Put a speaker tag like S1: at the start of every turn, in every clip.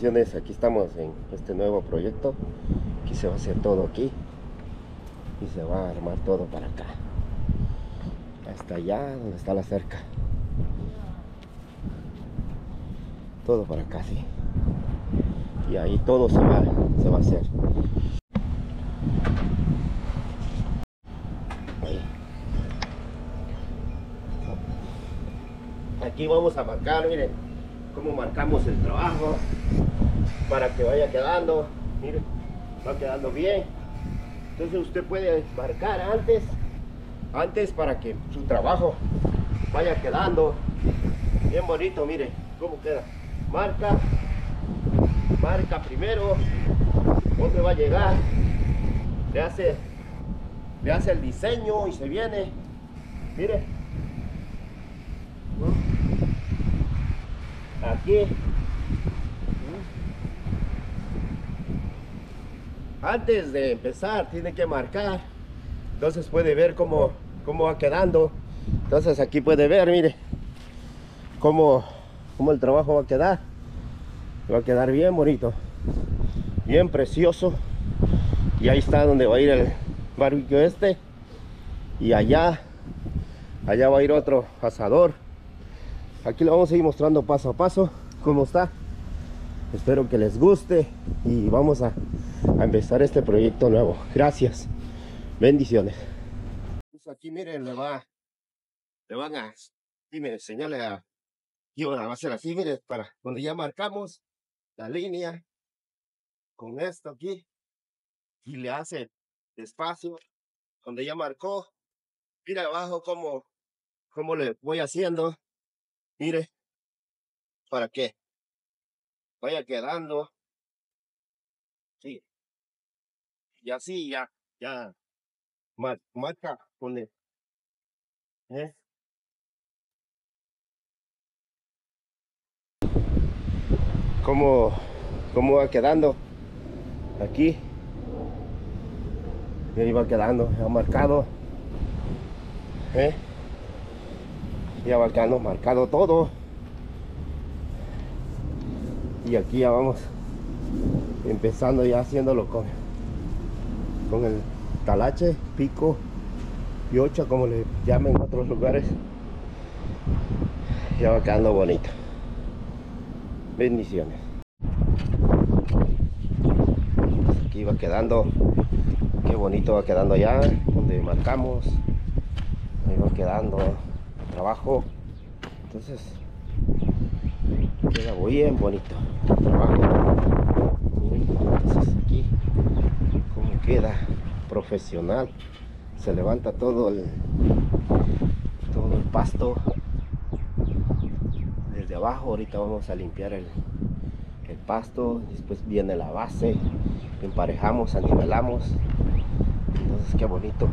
S1: Bendiciones, aquí estamos en este nuevo proyecto. Aquí se va a hacer todo aquí y se va a armar todo para acá, hasta allá donde está la cerca. Todo para acá, sí. Y ahí todo se va a hacer. Ahí. Aquí vamos a marcar, miren cómo marcamos el trabajo para que vaya quedando, miren, va quedando bien. Entonces usted puede marcar antes para que su trabajo vaya quedando bien bonito. Mire cómo queda. Marca primero dónde va a llegar, le hace el diseño y se viene, mire, aquí antes de empezar tiene que marcar. Entonces puede ver cómo va quedando. Entonces aquí puede ver, mire cómo el trabajo va a quedar. Va a quedar bien bonito, bien precioso. Y ahí está donde va a ir el barbecue este. Y allá va a ir otro asador. Aquí lo vamos a ir mostrando paso a paso cómo está. Espero que les guste y vamos a empezar este proyecto nuevo. Gracias, bendiciones. Pues aquí miren, le van a enseñarle y ahora va a ser así, miren, para donde ya marcamos la línea con esto aquí y le hace despacio donde ya marcó. Mira abajo cómo le voy haciendo, mire, para que vaya quedando, sí, y así ya marca donde cómo va quedando aquí. Y ahí va quedando ya marcado, ya va quedando marcado todo. Y aquí ya vamos empezando ya haciéndolo con el talache, pico y ocha, como le llaman en otros lugares. Ya va quedando bonito. Bendiciones. Aquí va quedando, qué bonito va quedando ya donde marcamos. Ahí va quedando el trabajo. Entonces queda bien bonito el trabajo. Miren, entonces aquí como queda profesional. Se levanta todo el pasto desde abajo. Ahorita vamos a limpiar el pasto, después viene la base, emparejamos, anivelamos. Entonces qué bonito,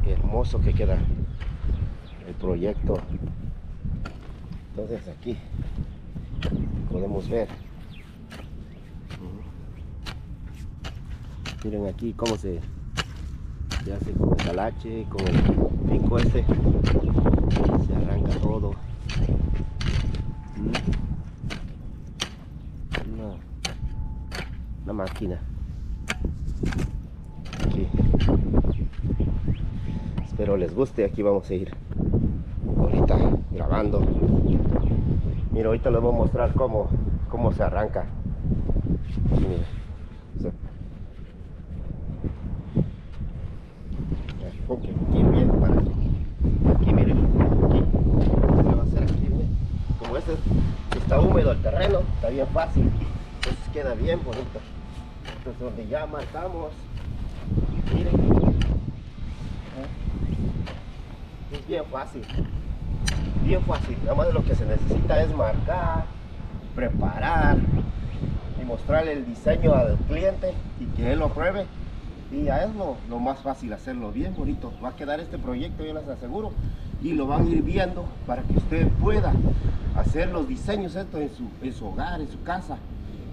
S1: qué hermoso que queda el proyecto. Entonces aquí podemos ver, miren aquí cómo se hace con el talache, con el pico ese, se arranca todo. Una máquina aquí. Espero les guste. Aquí vamos a ir ahorita grabando. Mira, ahorita les voy a mostrar cómo se arranca. Mira, aquí bien para aquí, miren, aquí va a ser aquí, miren. Como está húmedo el terreno, está bien fácil, entonces queda bien bonito. Entonces donde ya marcamos, miren, es bien fácil, nada más lo que se necesita es marcar, preparar y mostrarle el diseño al cliente y que él lo pruebe. Y ya es lo más fácil, hacerlo bien bonito. Va a quedar este proyecto, yo les aseguro, y lo van a ir viendo para que usted pueda hacer los diseños esto en su hogar, en su casa,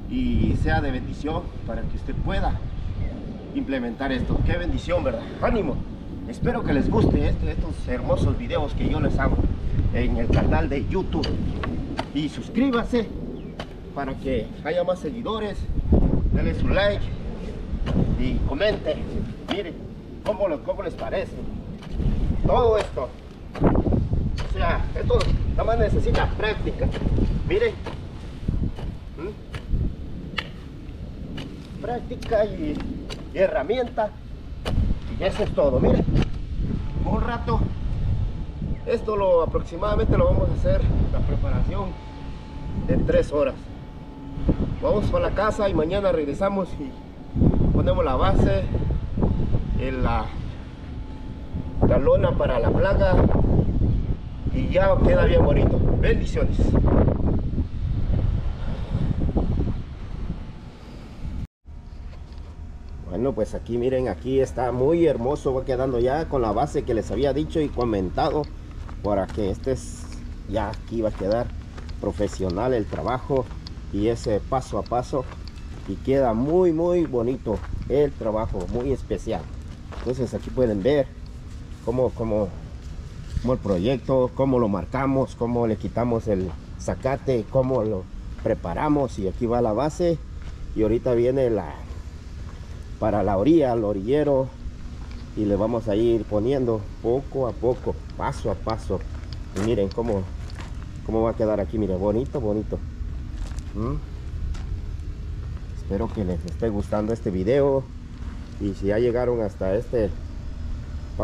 S1: y sea de bendición para que usted pueda implementar esto. Qué bendición, ¿verdad? ¡Ánimo! Espero que les guste estos hermosos videos que yo les hago en el canal de YouTube. Y suscríbase para que haya más seguidores. Denle su like y comente. Miren cómo les parece todo esto. O sea, esto nada más necesita práctica. Miren, práctica y herramienta, y eso es todo. Miren, un rato, esto aproximadamente lo vamos a hacer, la preparación, en 3 horas. Vamos para la casa y mañana regresamos y ponemos la base, la lona para la plaga, y ya queda bien bonito. Bendiciones. Bueno, pues aquí miren, aquí está muy hermoso, va quedando ya con la base que les había dicho y comentado, para que ya aquí va a quedar profesional el trabajo, y ese paso a paso, y queda muy bonito el trabajo, muy especial. Entonces aquí pueden ver cómo el proyecto, cómo lo marcamos, cómo le quitamos el zacate, cómo lo preparamos, y aquí va la base, y ahorita viene para la orilla, al orillero, y le vamos a ir poniendo poco a poco, paso a paso. Y miren cómo va a quedar aquí. Miren, bonito. Espero que les esté gustando este video, y si ya llegaron hasta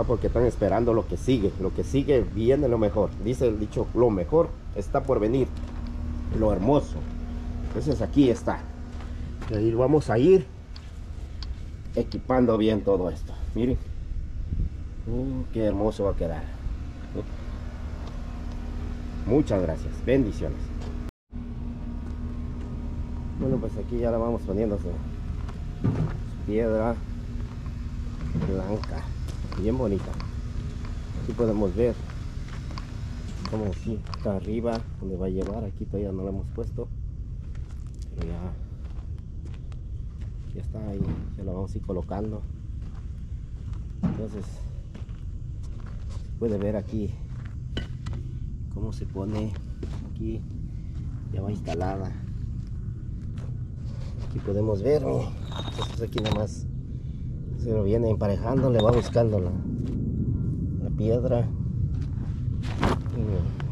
S1: porque están esperando lo que sigue viene lo mejor. Dice el dicho, lo mejor está por venir, lo hermoso. Entonces aquí está, y ahí vamos a ir equipando bien todo esto. Miren, qué hermoso va a quedar. Muchas gracias, bendiciones. Bueno, pues aquí ya la vamos poniendo su piedra blanca, bien bonita. Aquí podemos ver como si está arriba donde va a llevar. Aquí todavía no la hemos puesto, pero ya está ahí, ya la vamos a ir colocando. Entonces puede ver aquí cómo se pone. Aquí ya va instalada. Aquí podemos ver, entonces aquí nada más se lo viene emparejando, le va buscando la piedra,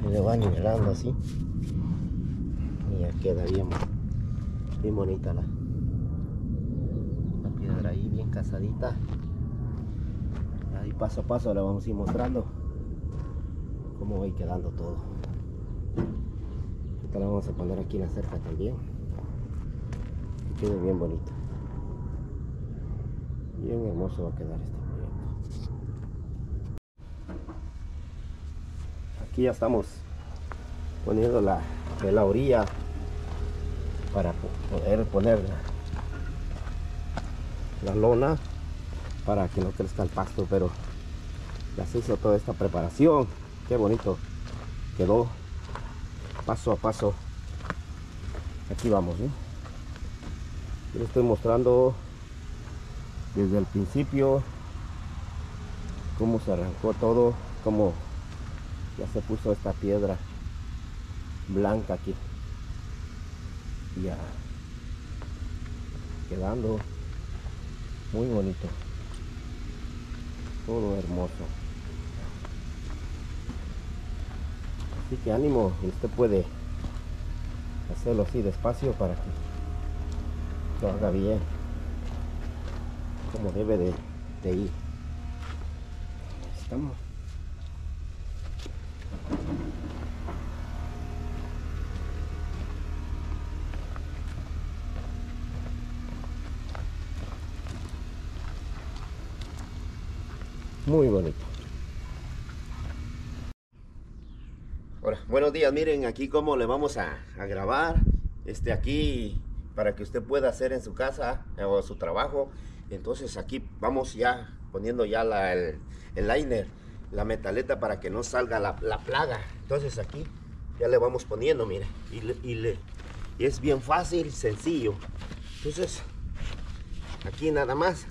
S1: y le va nivelando así, y ya queda bien bonita la piedra ahí, bien casadita. Ahí paso a paso le vamos a ir mostrando cómo va a ir quedando todo. Ahorita la vamos a poner aquí en la cerca también, que quede bien bonito. Bien hermoso va a quedar este proyecto. Aquí ya estamos poniendo la orilla para poder poner la lona para que no crezca el pasto, pero ya se hizo toda esta preparación. Qué bonito quedó, paso a paso. Aquí vamos, ¿eh? Yo les estoy mostrando desde el principio cómo se arrancó todo, cómo ya se puso esta piedra blanca aquí, ya quedando muy bonito, todo hermoso. Así que ánimo, usted puede hacerlo así despacio para que lo haga bien, como debe de ir. Estamos. Muy bonito. Hola, buenos días. Miren aquí cómo le vamos a grabar aquí para que usted pueda hacer en su casa o su trabajo. Entonces aquí vamos ya poniendo ya el liner, la metaleta, para que no salga la plaga. Entonces aquí ya le vamos poniendo, mire, y es bien fácil, sencillo. Entonces aquí nada más,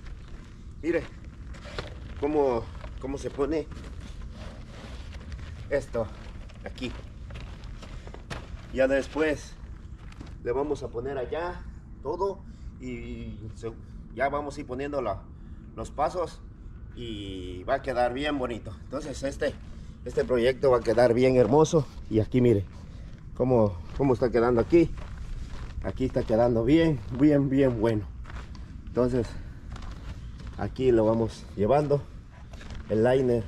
S1: mire cómo se pone esto aquí. Ya después le vamos a poner allá todo y ya vamos a ir poniendo los pasos y va a quedar bien bonito. Entonces este proyecto va a quedar bien hermoso. Y aquí mire cómo está quedando aquí. Aquí está quedando bien bueno. Entonces aquí lo vamos llevando el liner,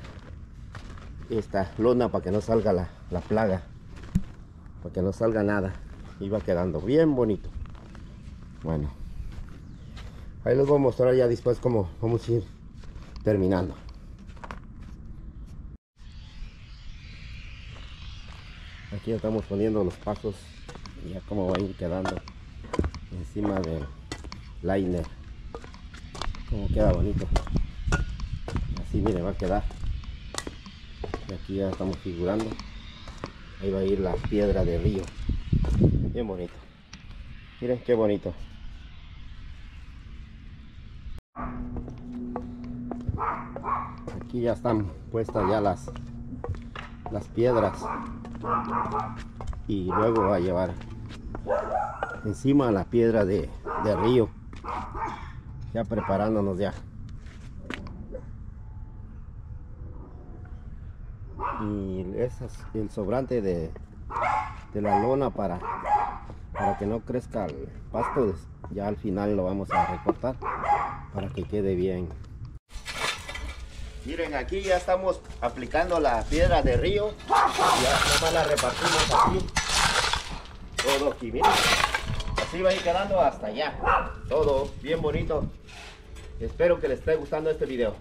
S1: esta lona, para que no salga la plaga, para que no salga nada, y va quedando bien bonito. Bueno, ahí les voy a mostrar ya después cómo vamos a ir terminando. Aquí estamos poniendo los pasos y ya cómo va a ir quedando encima del liner, como queda bonito. Así mire, va a quedar. Y aquí ya estamos figurando. Ahí va a ir la piedra de río. Bien bonito. Miren qué bonito. Aquí ya están puestas ya las piedras. Y luego va a llevar encima la piedra de río. Ya preparándonos ya. Y ese es el sobrante de la lona para que no crezca el pasto. Ya al final lo vamos a recortar para que quede bien. Miren, aquí ya estamos aplicando la piedra de río. Ya nomás la repartimos aquí. Todo aquí, miren. Así va a ir quedando hasta allá. Todo bien bonito. Espero que les esté gustando este video.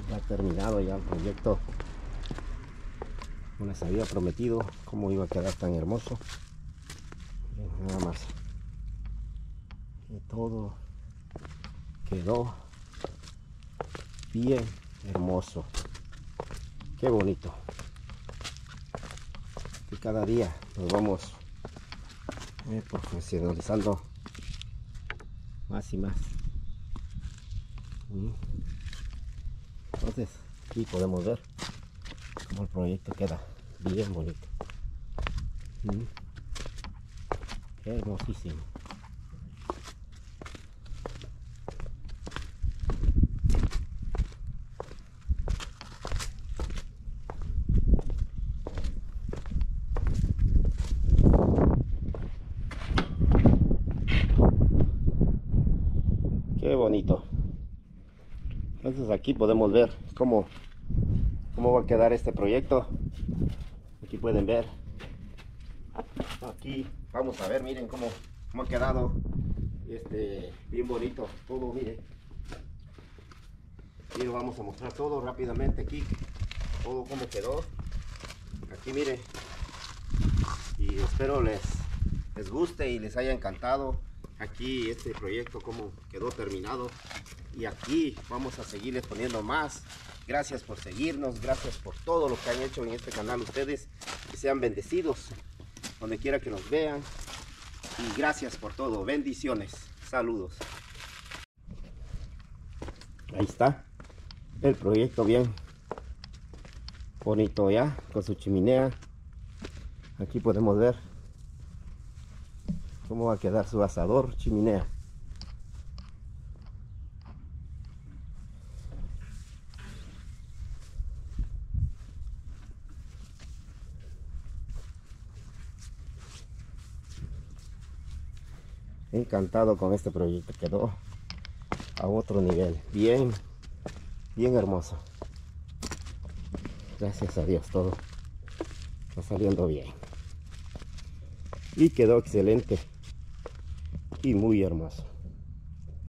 S1: Ya terminado ya el proyecto. No les había prometido cómo iba a quedar tan hermoso. Nada más. Y todo quedó bien hermoso. Qué bonito. Y cada día nos vamos profesionalizando más y más. Entonces aquí podemos ver cómo el proyecto queda bien bonito. Hermosísimo. Qué bonito. Entonces aquí podemos ver cómo va a quedar este proyecto. Aquí pueden ver. Aquí vamos a ver, miren cómo ha quedado bien bonito todo, miren. Y lo vamos a mostrar todo rápidamente aquí, todo cómo quedó. Aquí miren. Y espero les guste y les haya encantado aquí este proyecto como quedó terminado. Y aquí vamos a seguirles poniendo más. Gracias por seguirnos, gracias por todo lo que han hecho en este canal ustedes. Que sean bendecidos donde quiera que nos vean. Y gracias por todo. Bendiciones. Saludos. Ahí está el proyecto bien bonito ya, con su chimenea. Aquí podemos ver cómo va a quedar su asador chimenea. Encantado con este proyecto, quedó a otro nivel, bien hermoso. Gracias a Dios, todo está saliendo bien y quedó excelente y muy hermoso.